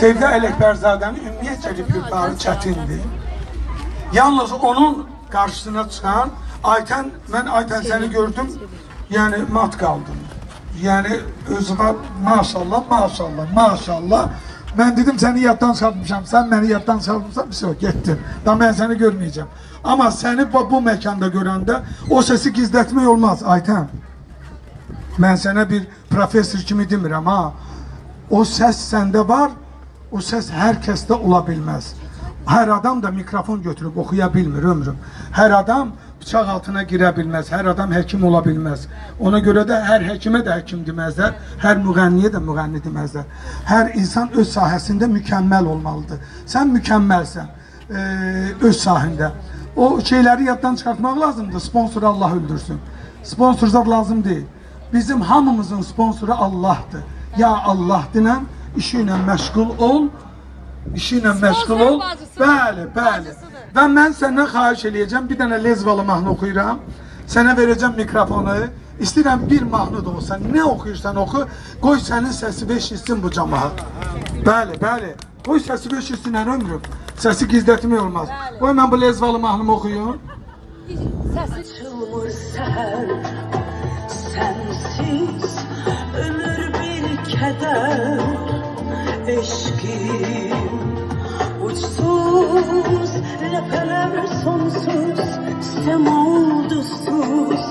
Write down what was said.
Sevda Ələkbərzadənin ümumiyyətcə repertuarı çətindir. Yalnız onun qarşısına çıxan Aytən, mən Aytən səni gördüm, yəni mat qaldım. Yəni özümə maşallah, maşallah, maşallah. Mən dedim səni yaddan salmışam, sən məni yaddan salmışsan, bir şey getdim. Daha mən səni görməyəcəm. Amma səni bu məkanda görəndə o səsi gizlətmək olmaz Aytən. Mən sənə bir profesör kimi demirəm ha. O səs səndə var, o səs hər kəsdə ola bilməz. Hər adam da mikrofon götürüb oxuya bilmir ömrüm. Hər adam bıçaq altına girə bilməz, hər adam həkim ola bilməz. Ona görə də hər həkimə də həkim deməzlər, hər müğənniyə də müğənni deməzlər. Hər insan öz sahəsində mükəmməl olmalıdır. Sən mükəmməlsən öz sahəndə. O şeyləri yaddan çıxartmaq lazımdır, sponsoru Allah öldürsün. Sponsorlar lazım deyil. Bizim hamımızın sponsoru Allah'dır. Ya Allah dinən işi ilə məşğul ol, işi ilə məşğul ol. Bəli, bəli. Və mən səndən xahiş eləyəcəm, bir dənə lezvalı mahnı oxuyuram. Sənə verəcəm mikrofonu. İstəyirəm bir mahnı da olsa, nə oxuyursan oxu, qoy sənin səsi eşitsin bu cəmaət. Bəli, bəli. Qoy səsi eşitsin ömrüm. Səsi gizlətmək olmaz. Qoy mən bu lezvalı mahnımı oxuyum. Səsi çılmır səhər, sənsiz ömür bir kədər, eşqim uçsuz, ləpələr sonsuz, sema ulduzsuz.